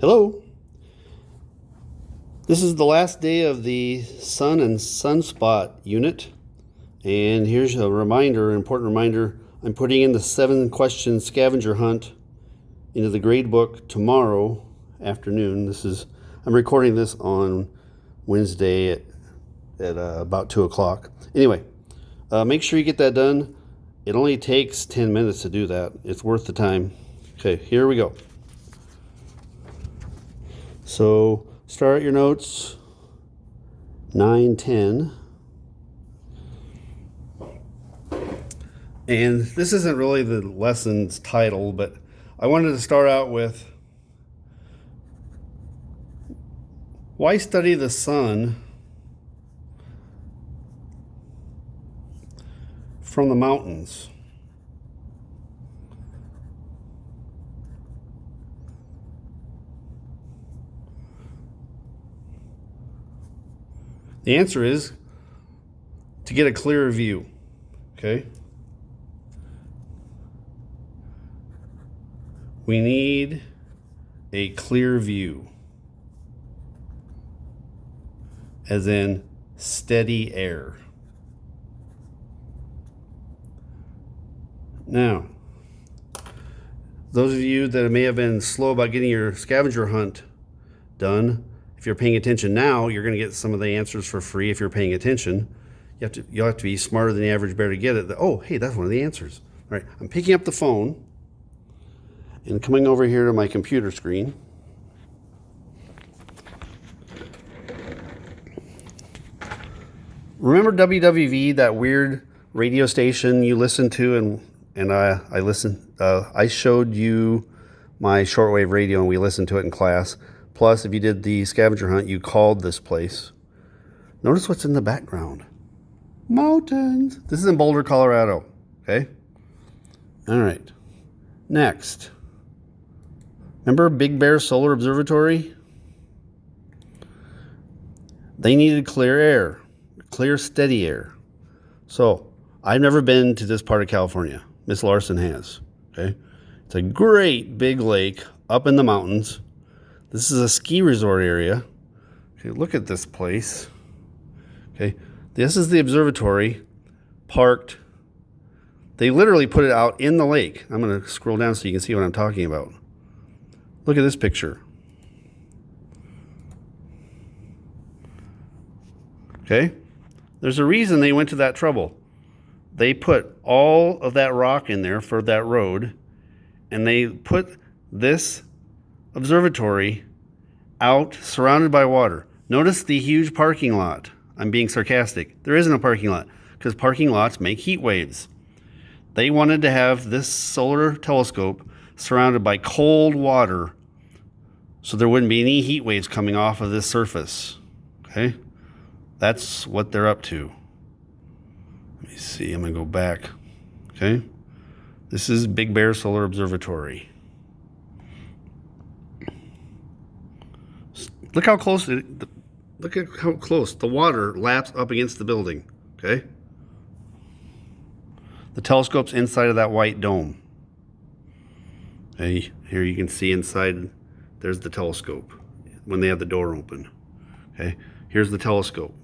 Hello. This is the last day of the sun and sunspot unit. And here's a reminder, an important reminder. I'm putting in the 7-question scavenger hunt into the grade book tomorrow afternoon. I'm recording this on Wednesday at about 2 o'clock. Anyway, make sure you get that done. It only takes 10 minutes to do that. It's worth the time. Okay, here we go. So start your notes, 9:10. And this isn't really the lesson's title, but I wanted to start out with, why study the sun from the mountains? The answer is to get a clearer view, okay? We need a clear view, as in steady air. Now, those of you that may have been slow about getting your scavenger hunt done, if you're paying attention now, you're going to get some of the answers for free if you're paying attention. You'll have to be smarter than the average bear to get it. Oh, hey, that's one of the answers. All right, I'm picking up the phone and coming over here to my computer screen. Remember WWV, that weird radio station you listened to, and I listened. I showed you my shortwave radio, and we listened to it in class. Plus, if you did the scavenger hunt, you called this place. Notice what's in the background. Mountains. This is in Boulder, Colorado. Okay? All right. Next. Remember Big Bear Solar Observatory? They needed clear air. Clear, steady air. So, I've never been to this part of California. Miss Larson has. Okay? It's a great big lake up in the mountains. This is a ski resort area. Okay, look at this place. Okay, this is the observatory parked. They literally put it out in the lake. I'm going to scroll down so you can see what I'm talking about. Look at this picture. Okay, there's a reason they went to that trouble. They put all of that rock in there for that road, and they put this observatory out surrounded by water. Notice the huge parking lot. I'm being sarcastic. There isn't a parking lot because parking lots make heat waves. They wanted to have this solar telescope surrounded by cold water so there wouldn't be any heat waves coming off of this surface. Okay? That's what they're up to. Let me see. I'm going to go back. Okay? This is Big Bear Solar Observatory. Look how close the water laps up against the building. Okay? The telescope's inside of that white dome. Okay, here you can see inside, there's the telescope when they have the door open. Okay, here's the telescope.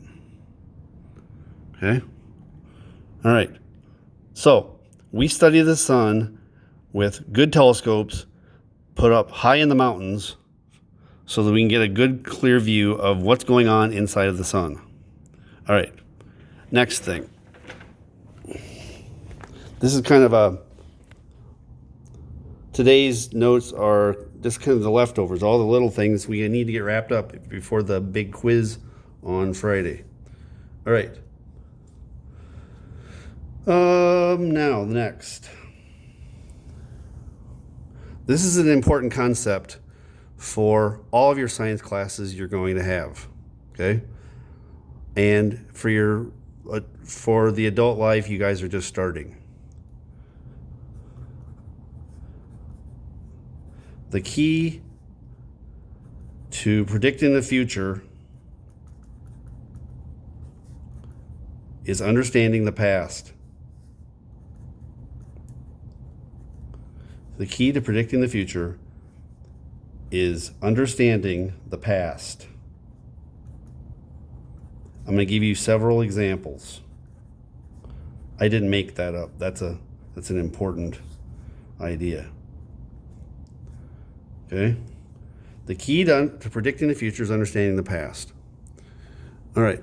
Okay? All right. So, we study the sun with good telescopes put up high in the mountains so that we can get a good, clear view of what's going on inside of the sun. All right, next thing. This is kind of today's notes are just kind of the leftovers, all the little things we need to get wrapped up before the big quiz on Friday. All right. Now, next. This is an important concept for all of your science classes you're going to have, okay? And for the adult life, you guys are just starting. The key to predicting the future is understanding the past. The key to predicting the future is understanding the past. I'm going to give you several examples. I didn't make that up. That's an important idea. Okay? The key to predicting the future is understanding the past. All right.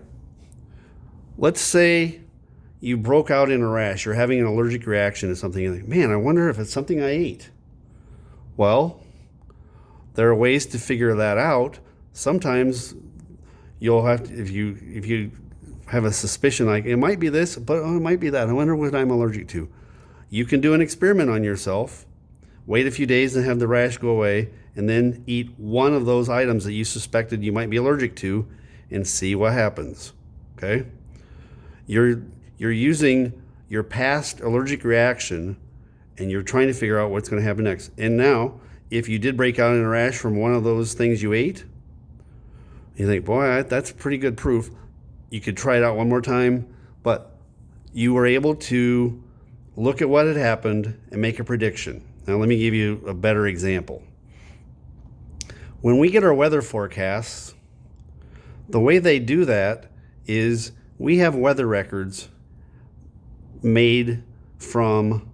Let's say you broke out in a rash. You're having an allergic reaction to something. You're like, man, I wonder if it's something I ate. Well, there are ways to figure that out. Sometimes you'll have to, if you have a suspicion like it might be this, but it might be that. I wonder what I'm allergic to. You can do an experiment on yourself, wait a few days and have the rash go away, and then eat one of those items that you suspected you might be allergic to and see what happens. Okay? You're using your past allergic reaction and you're trying to figure out what's going to happen next. And now, if you did break out in a rash from one of those things you ate, you think, boy, that's pretty good proof. You could try it out one more time, but you were able to look at what had happened and make a prediction. Now, let me give you a better example. When we get our weather forecasts, the way they do that is we have weather records made from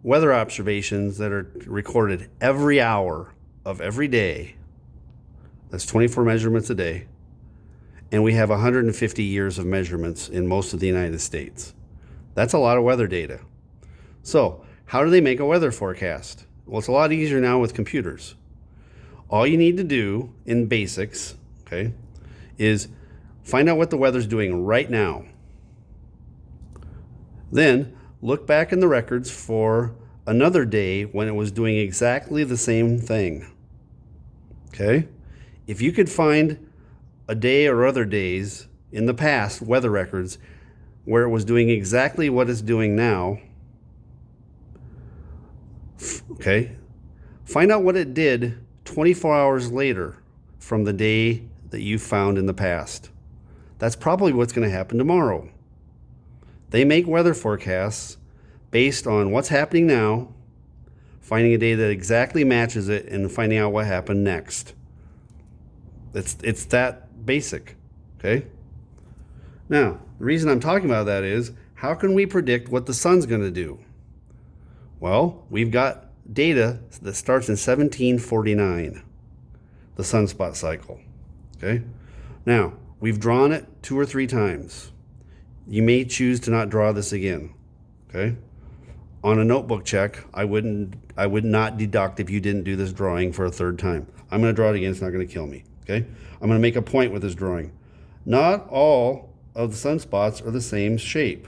weather observations that are recorded every hour of every day. That's 24 measurements a day. And we have 150 years of measurements in most of the United States. That's a lot of weather data. So, how do they make a weather forecast? Well, it's a lot easier now with computers. All you need to do in basics, okay, is find out what the weather's doing right now. Then look back in the records for another day when it was doing exactly the same thing. Okay? If you could find a day or other days in the past weather records where it was doing exactly what it's doing now, okay, find out what it did 24 hours later from the day that you found in the past. That's probably what's going to happen tomorrow. They make weather forecasts based on what's happening now, finding a day that exactly matches it, and finding out what happened next. It's that basic, okay? Now, the reason I'm talking about that is, how can we predict what the sun's going to do? Well, we've got data that starts in 1749, the sunspot cycle, okay? Now, we've drawn it 2 or 3 times. You may choose to not draw this again, okay? On a notebook check, I would not deduct if you didn't do this drawing for a 3rd time. I'm going to draw it again. It's not going to kill me, okay? I'm going to make a point with this drawing. Not all of the sunspots are the same shape.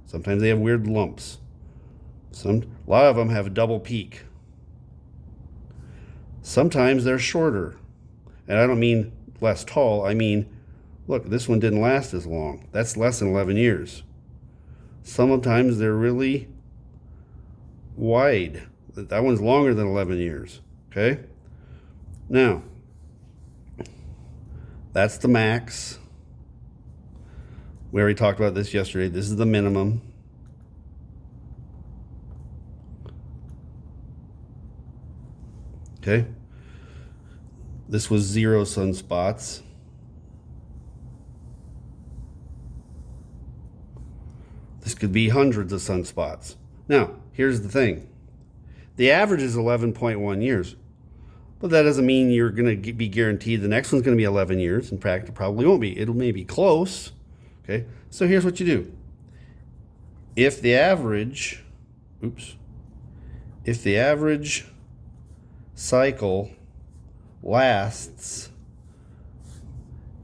Sometimes they have weird lumps. A lot of them have a double peak. Sometimes they're shorter. And I don't mean less tall. I mean, look, this one didn't last as long. That's less than 11 years. Sometimes they're really wide. That one's longer than 11 years. Okay? Now, that's the max. We already talked about this yesterday. This is the minimum. Okay? This was 0 sunspots. This could be hundreds of sunspots. Now, here's the thing. The average is 11.1 years. But that doesn't mean you're going to be guaranteed the next one's going to be 11 years. In fact, it probably won't be. It'll maybe close. Okay? So here's what you do. If the average cycle lasts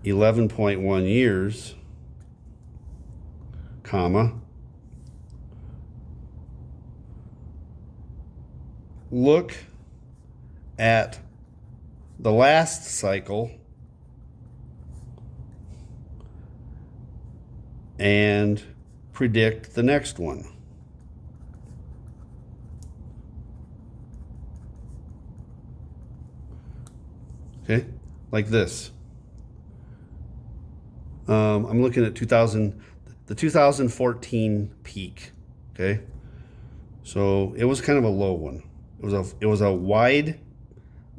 11.1 years, comma, look at the last cycle and predict the next one. Okay, like this. I'm looking at the 2014 peak. Okay, so it was kind of a low one. It was a wide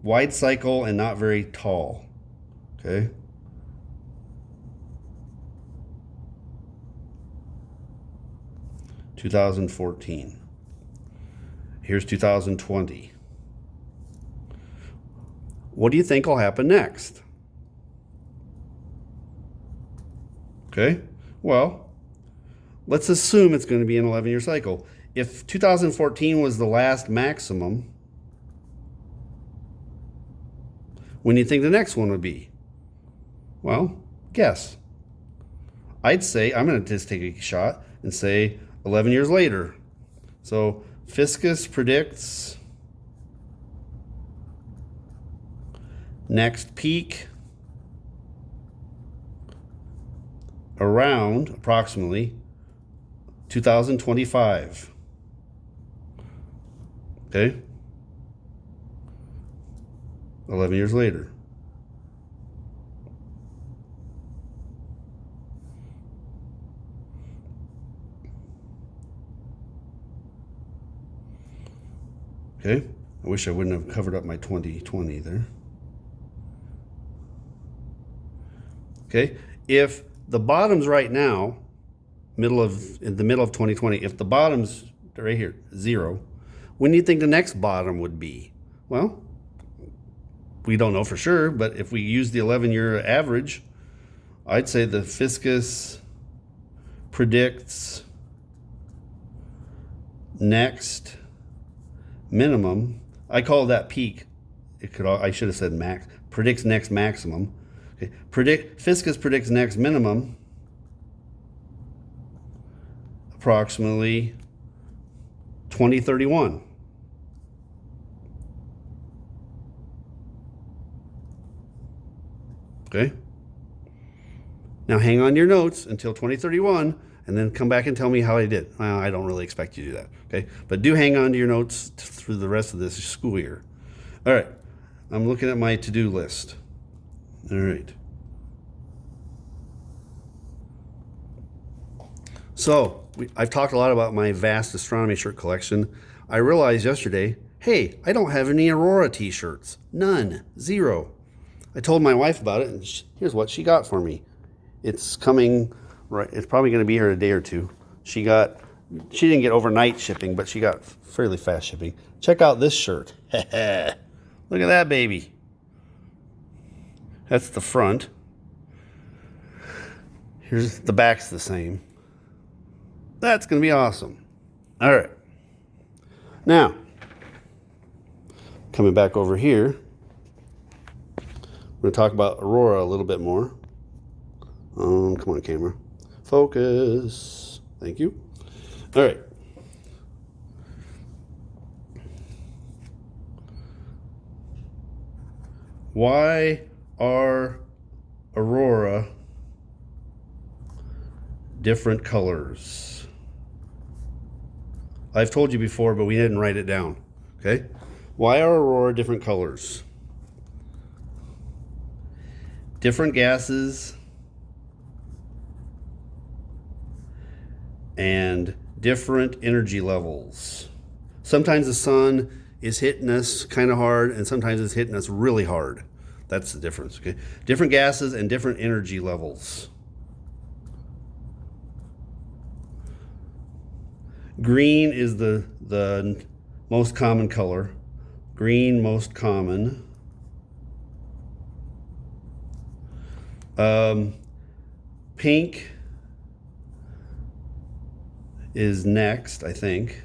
wide cycle and not very tall. Okay. (2014). Here's 2020. What do you think will happen next? Okay, well, let's assume it's going to be an 11-year cycle. If 2014 was the last maximum, when do you think the next one would be? Well, guess. I'd say, I'm going to just take a shot and say 11 years later. So Fiscus predicts next peak around approximately 2025. Okay? 11 years later. Okay? I wish I wouldn't have covered up my 2020 there. Okay? If the bottom's right now, in the middle of 2020, if the bottom's right here, 0, when do you think the next bottom would be? Well, we don't know for sure, but if we use the 11-year average, I'd say the Fiscus predicts next minimum. I call that peak. I should have said max. Predicts next maximum. Okay. Fiscus predicts next minimum approximately 2031. Okay. Now hang on your notes until 2031 and then come back and tell me how I did. Well, I don't really expect you to do that. Okay. But do hang on to your notes through the rest of this school year. All right. I'm looking at my to-do list. All right. So I've talked a lot about my vast astronomy shirt collection. I realized yesterday, hey, I don't have any Aurora t-shirts. None. 0. I told my wife about it, and here's what she got for me. It's coming, right? It's probably going to be here in a day or two. She didn't get overnight shipping, but she got fairly fast shipping. Check out this shirt. Look at that baby. That's the front. Here's the back's the same. That's going to be awesome. All right. Now, coming back over here, we're going to talk about Aurora a little bit more. Come on, camera. Focus. Thank you. All right. Why are Aurora different colors? I've told you before, but we didn't write it down. Okay? Why are Aurora different colors? Different gases and different energy levels. Sometimes the sun is hitting us kind of hard, and sometimes it's hitting us really hard. That's the difference. Okay? Different gases and different energy levels. Green is the most common color. Green, most common. Pink is next, I think.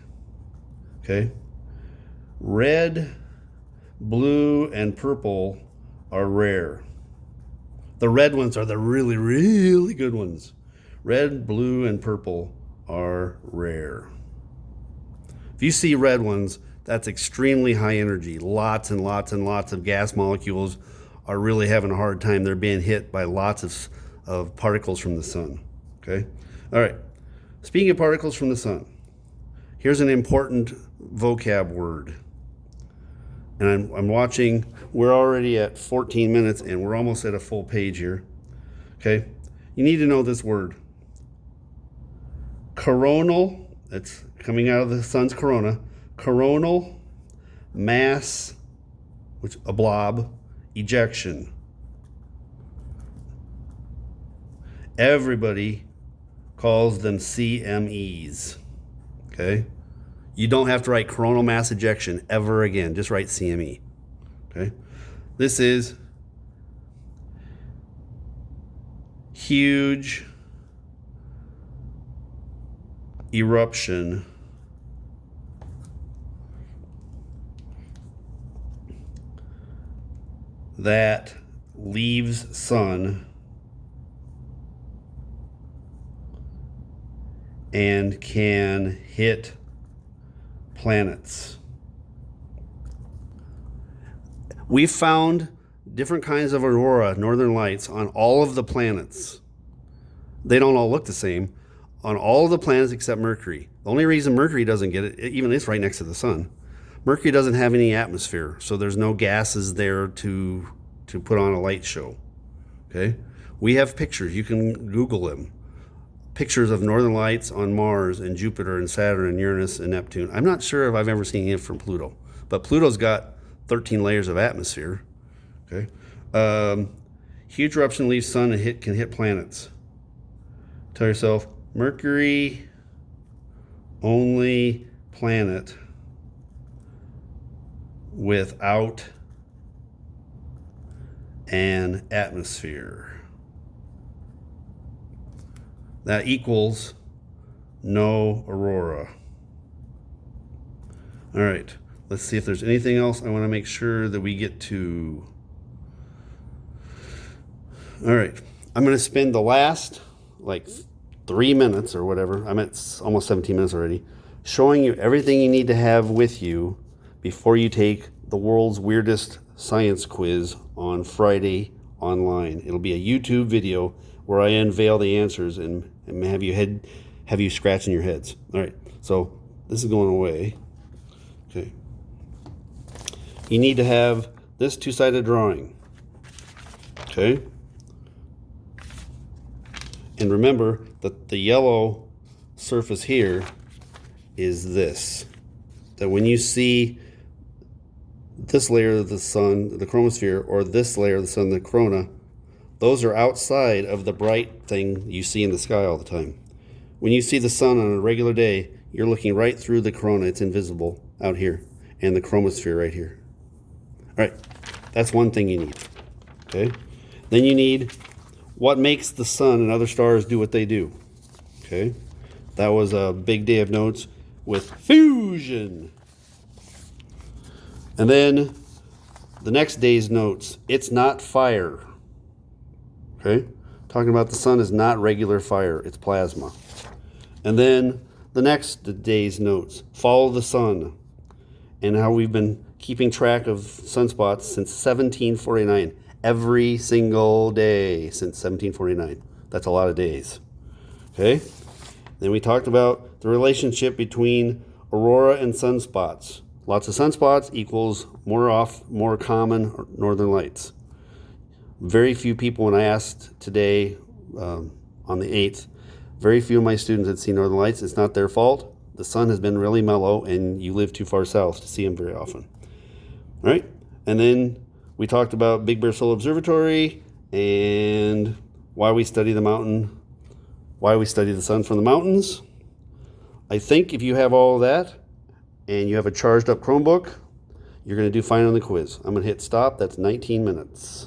Okay. Red, blue, and purple are rare. The red ones are the really, really good ones. Red, blue, and purple are rare. If you see red ones, that's extremely high energy. Lots and lots and lots of gas molecules are really having a hard time. They're being hit by lots of particles from the sun. Okay? All right. Speaking of particles from the sun, here's an important vocab word. And I'm watching, we're already at 14 minutes and we're almost at a full page here. Okay? You need to know this word. Coronal, that's coming out of the sun's corona. Coronal mass which a blob ejection. Everybody calls them CMEs. Okay? You don't have to write coronal mass ejection ever again. Just write CME. Okay? This is huge eruption that leaves sun and can hit planets. We've found different kinds of aurora, northern lights, on all of the planets. They don't all look the same on all of the planets except Mercury. The only reason Mercury doesn't get it, even it's right next to the sun, Mercury doesn't have any atmosphere, so there's no gases there to put on a light show. Okay? We have pictures. You can Google them. Pictures of northern lights on Mars and Jupiter and Saturn and Uranus and Neptune. I'm not sure if I've ever seen it from Pluto, but Pluto's got 13 layers of atmosphere. Okay? Huge eruption leaves sun and can hit planets. Tell yourself, Mercury only planet without an atmosphere. That equals no aurora. All right, let's see if there's anything else I want to make sure that we get to. All right, I'm going to spend the last 3 minutes or whatever, I'm at almost 17 minutes already, showing you everything you need to have with you before you take the world's weirdest science quiz on Friday online. It'll be a YouTube video where I unveil the answers and have you scratching your heads. All right, so this is going away. Okay. You need to have this two-sided drawing. Okay. And remember that the yellow surface here is this. That when you see this layer of the sun, the chromosphere, or this layer of the sun, the corona, those are outside of the bright thing you see in the sky all the time. When you see the sun on a regular day, you're looking right through the corona. It's invisible out here, and the chromosphere right here. All right, that's one thing you need. Okay, then you need what makes the sun and other stars do what they do. Okay, that was a big day of notes with fusion. And then the next day's notes, it's not fire. Okay, talking about the sun is not regular fire, it's plasma. And then the next day's notes, follow the sun, and how we've been keeping track of sunspots since 1749. Every single day since 1749. That's a lot of days. Okay? Then we talked about the relationship between aurora and sunspots. Lots of sunspots equals more common northern lights. Very few people, when I asked today on the 8th, very few of my students had seen northern lights. It's not their fault. The sun has been really mellow and you live too far south to see them very often. All right? And then we talked about Big Bear Solar Observatory and why we study the mountain, why we study the sun from the mountains. I think if you have all of that and you have a charged up Chromebook, you're going to do fine on the quiz. I'm going to hit stop. That's 19 minutes.